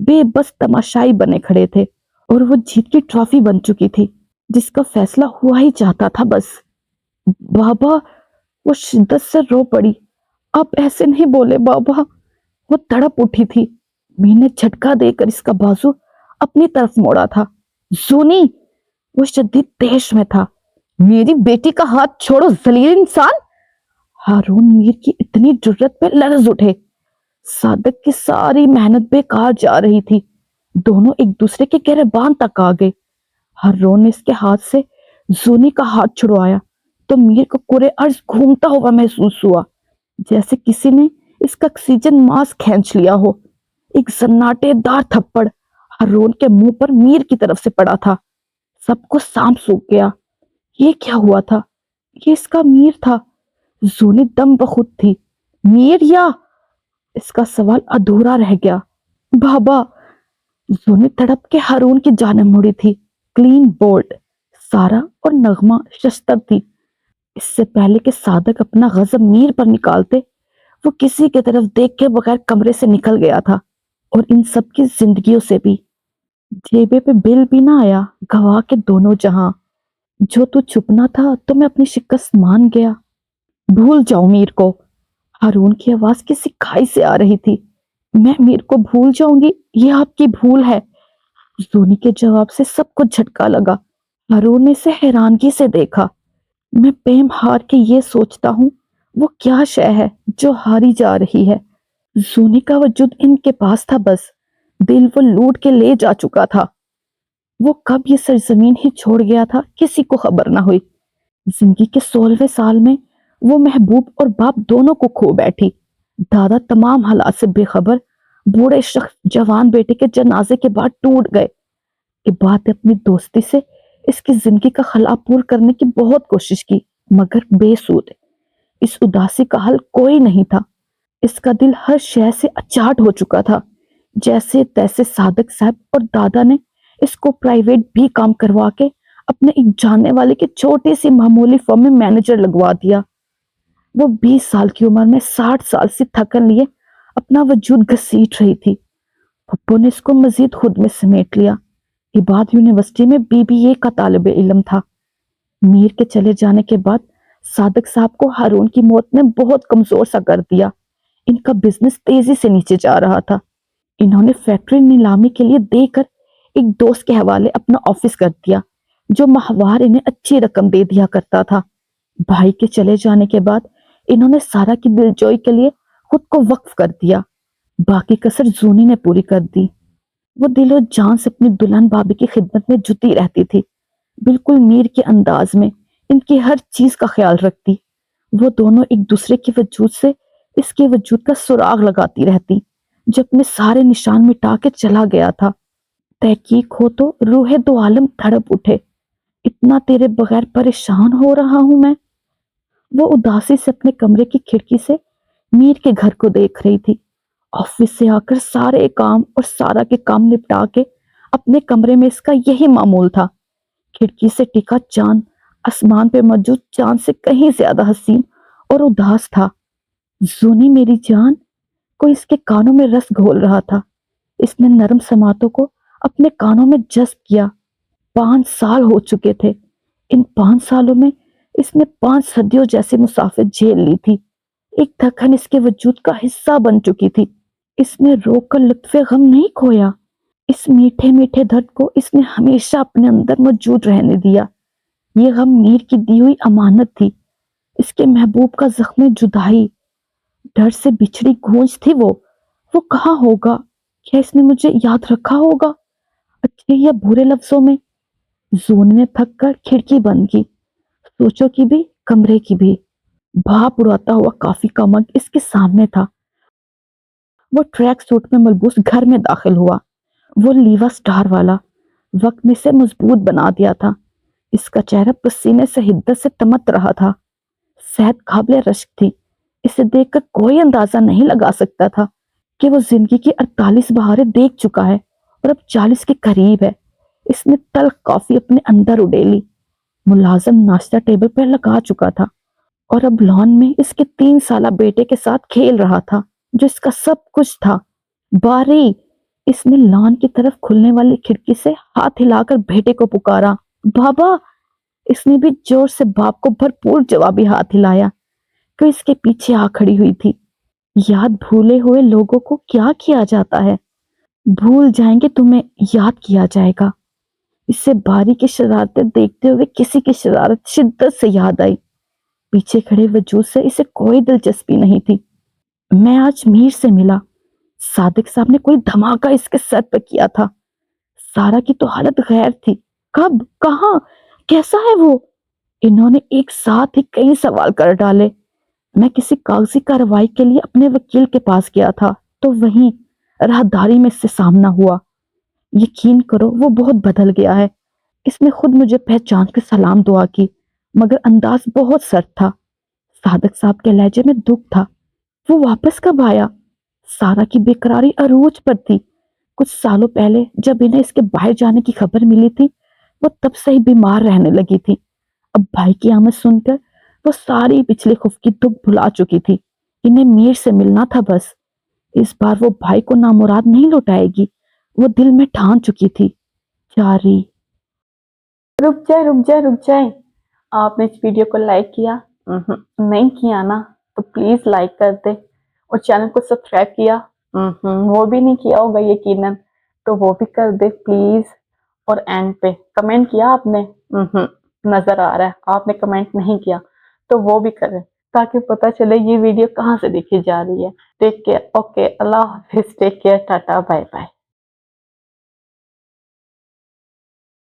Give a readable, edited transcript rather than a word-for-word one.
بے بس تماشائی بنے کھڑے تھے، اور وہ جیت کی ٹرافی بن چکی تھی جس کا فیصلہ ہوا ہی چاہتا تھا بس۔ بابا! وہ شدت سے رو پڑی۔ آپ ایسے نہیں بولے بابا! وہ تڑپ اٹھی تھی۔ میں نے جھٹکا دے کر اس کا بازو اپنی طرف موڑا تھا۔ زونی! وہ شدید تیش میں تھا۔ میری بیٹی کا ہاتھ چھوڑو ذلیل انسان! ہارون میر کی اتنی جرت پہ لرز اٹھے۔ صادق کی ساری محنت بیکار جا رہی تھی۔ دونوں ایک دوسرے کے گریبان تک آ گئے۔ ہارون نے اس کے ہاتھ سے زونی کا ہاتھ چھڑوایا تو میر کو کرے ارض گھومتا ہوا محسوس ہوا، جیسے کسی نے اس کا آکسیجن ماسک کھینچ لیا ہو۔ ایک سناٹے دار تھپڑ ہارون کے منہ پر میر کی طرف سے پڑا تھا۔ سب کو سانپ سوکھ گیا۔ یہ کیا ہوا تھا؟ یہ اس کا میر تھا۔ زونی دم بخود تھی۔ میر یا؟ اس کا سوال ادھورا رہ گیا۔ بابا! زونی تڑپ کے ہارون کی جانب مڑی تھی۔ کلین بولڈ سارا اور نغمہ ششتر تھی۔ اس سے پہلے کہ صادق اپنا غضب میر پر نکالتے، وہ کسی کی طرف دیکھ کے بغیر کمرے سے نکل گیا تھا، اور ان سب کی زندگیوں سے بھی۔ جیبے پہ بل بھی نہ آیا، گواہ کے دونوں جہاں۔ جو تو چھپنا تھا تو میں اپنی شکست مان گیا۔ بھول جاؤ میر کو۔ ہارون کی آواز کسی کھائی سے آ رہی تھی۔ میں میر کو بھول جاؤں گی؟ یہ آپ کی بھول ہے۔ زونی کے جواب سے سب کو جھٹکا لگا۔ ہارون نے اسے حیرانگی سے دیکھا۔ میں پیم ہار کے یہ سوچتا ہوں، وہ کیا شے ہے جو ہاری جا رہی ہے؟ زونی کا وجود ان کے پاس تھا بس، دل وہ لوٹ کے لے جا چکا تھا۔ وہ کب یہ سرزمین ہی چھوڑ گیا تھا، کسی کو خبر نہ ہوئی۔ زندگی کے 16ویں سال میں وہ محبوب اور باپ دونوں کو کھو بیٹھی۔ دادا تمام حالات سے بے خبر، بوڑھے شخص جوان بیٹے کے جنازے کے بعد ٹوٹ گئے۔ عباد نے اپنی دوستی سے اس کی زندگی کا خلا پور کرنے کی بہت کوشش کی، مگر بے سود۔ اس اداسی کا حل کوئی نہیں تھا۔ اس کا دل ہر شے سے اچاٹ ہو چکا تھا۔ جیسے تیسے صادق صاحب اور دادا نے اس کو پرائیویٹ بھی کام کروا کے اپنے ایک جاننے والے کی چھوٹی سی معمولی فرم میں مینیجر لگوا دیا۔ وہ 20 سال کی عمر میں 60 سال سے تھکن لیے اپنا وجود گھسیٹ رہی تھی۔ پھپھو نے اس کو مزید خود میں سمیٹ لیا۔ عباد یونیورسٹی میں BBA کا طالب علم تھا۔ میر کے چلے جانے کے بعد صادق صاحب کو ہارون کی موت نے بہت کمزور سا کر دیا۔ ان کا بزنس تیزی سے نیچے جا رہا تھا۔ انہوں نے فیکٹری نیلامی کے لیے دے کر ایک دوست کے حوالے اپنا آفس کر دیا، جو ماہوار انہیں اچھی رقم دے دیا کرتا تھا۔ بھائی کے چلے جانے کے بعد انہوں نے سارا کی دلجوئی کے لیے خود کو وقف کر دیا۔ باقی کسر زونی نے پوری کر دی۔ وہ دل و جان سے اپنی دلہن بھابھی کی خدمت میں جٹی رہتی تھی، بالکل میر کے انداز میں ان کی ہر چیز کا خیال رکھتی۔ وہ دونوں ایک دوسرے کے وجود سے اس کے وجود کا سراغ لگاتی رہتی، جو اپنے سارے نشان مٹا کے چلا گیا تھا۔ تحقیق ہو تو روح دو عالم تڑپ اٹھے۔ اتنا تیرے بغیر پریشان ہو رہا ہوں میں۔ وہ اداسی سے اپنے کمرے کی کھڑکی سے میر کے گھر کو دیکھ رہی تھی۔ آفس سے آ کر سارے کام اور سارا کے کام نپٹا کے اپنے کمرے میں اس کا یہی معمول تھا۔ کھڑکی سے ٹکا چاند آسمان پہ موجود چاند سے کہیں زیادہ حسین اور اداس تھا۔ زونی میری جان، کوئی اس کے کانوں میں رس گھول رہا تھا۔ اس نے نرم سماعتوں کو اپنے کانوں میں جذب کیا۔ 5 سال ہو چکے تھے۔ ان 5 سالوں میں اس نے 5 صدیوں جیسی مسافت جھیل لی تھی۔ ایک تھکن اس کے وجود کا حصہ بن چکی تھی۔ اس نے روک کر لطف غم نہیں کھویا۔ اس میٹھے میٹھے درد کو اس نے ہمیشہ اپنے اندر موجود رہنے دیا۔ یہ غم میر کی دی ہوئی امانت تھی، اس کے محبوب کا زخم جدائی۔ ڈر سے بچھڑی گونج تھی وہ کہاں ہوگا؟ کیا اس نے مجھے یاد رکھا ہوگا، اچھے یا برے لفظوں میں؟ زون نے تھک کر کھڑکی بند کی، سوچوں کی بھی، کمرے کی بھی۔ بھاپ اڑاتا ہوا کافی کا مگ اس کے سامنے تھا۔ وہ ٹریک سوٹ میں ملبوس گھر میں داخل ہوا۔ وہ لیوا سٹار والا وقت میں سے مضبوط بنا دیا تھا۔ اس کا چہرہ پسینے سے حدت سے تمت رہا تھا۔ صحت قابل رشک تھی۔ اسے دیکھ کر کوئی اندازہ نہیں لگا سکتا تھا کہ وہ زندگی کی 48 بہاریں دیکھ چکا ہے اور اب 40 کے قریب ہے۔ اس نے تلخ کافی اپنے اندر اڈیلی۔ ملازم ناشتہ ٹیبل پر لگا چکا تھا اور اب لان میں اس کے 3 سالہ بیٹے کے ساتھ کھیل رہا تھا، جو اس کا سب کچھ تھا۔ باری! اس نے لان کی طرف کھلنے والی کھڑکی سے ہاتھ ہلا کر بیٹے کو پکارا، بابا۔ اس نے بھی زور سے باپ کو بھرپور جوابی ہاتھ ہلایا کہ اس کے پیچھے آ کھڑی ہوئی تھی۔ یاد بھولے ہوئے لوگوں کو کیا کیا جاتا ہے؟ بھول جائیں گے تمہیں یاد کیا جائے گا۔ اس سے باری کی شرارتیں دیکھتے ہوئے کسی کی شرارت شدت سے یاد آئی۔ پیچھے کھڑے وجود سے اسے کوئی دلچسپی نہیں تھی۔ میں آج میر سے ملا۔ صادق صاحب نے کوئی دھماکہ اس کے سر پہ کیا تھا۔ سارا کی تو حالت غیر تھی۔ کب؟ کہاں؟ کیسا ہے وہ؟ انہوں نے ایک ساتھ ہی کئی سوال کر ڈالے۔ میں کسی کاغذی کارروائی کے لیے اپنے وکیل کے پاس گیا تھا تو وہیں راہداری میں اس سے سامنا ہوا۔ یقین کرو وہ بہت بدل گیا ہے۔ اس نے خود مجھے پہچان کے سلام دعا کی، مگر انداز بہت سرد تھا۔ صادق صاحب کے لہجے میں دکھ تھا۔ وہ واپس کب آیا؟ سارا کی بے قراری عروج پر تھی۔ کچھ سالوں پہلے جب انہیں اس کے باہر جانے کی خبر ملی تھی، وہ تب سے ہی بیمار رہنے لگی تھی۔ اب بھائی کی آمد سن کر وہ ساری پچھلے خوف کی دکھ بھلا چکی تھی۔ انہیں میر سے ملنا تھا بس۔ اس بار وہ بھائی کو نامراد نہیں لوٹائے گی، وہ دل میں ٹھان چکی تھی۔ جاری۔ رک جائے۔ آپ نے اس ویڈیو کو لائک کیا؟ نہیں کیا نا تو پلیز لائک کر دے، اور چینل کو سبسکرائب کیا؟ وہ بھی نہیں کیا ہوگا یقیناً، تو وہ بھی کر دے پلیز۔ اور اینڈ پہ کمنٹ کیا آپ نے؟ نظر آ رہا ہے آپ نے کمنٹ نہیں کیا، تو وہ بھی کریں تاکہ پتہ چلے یہ ویڈیو کہاں سے دیکھی جا رہی ہے۔ ٹیک کیئر، اوکے، اللہ حافظ، take care, tata, bye bye.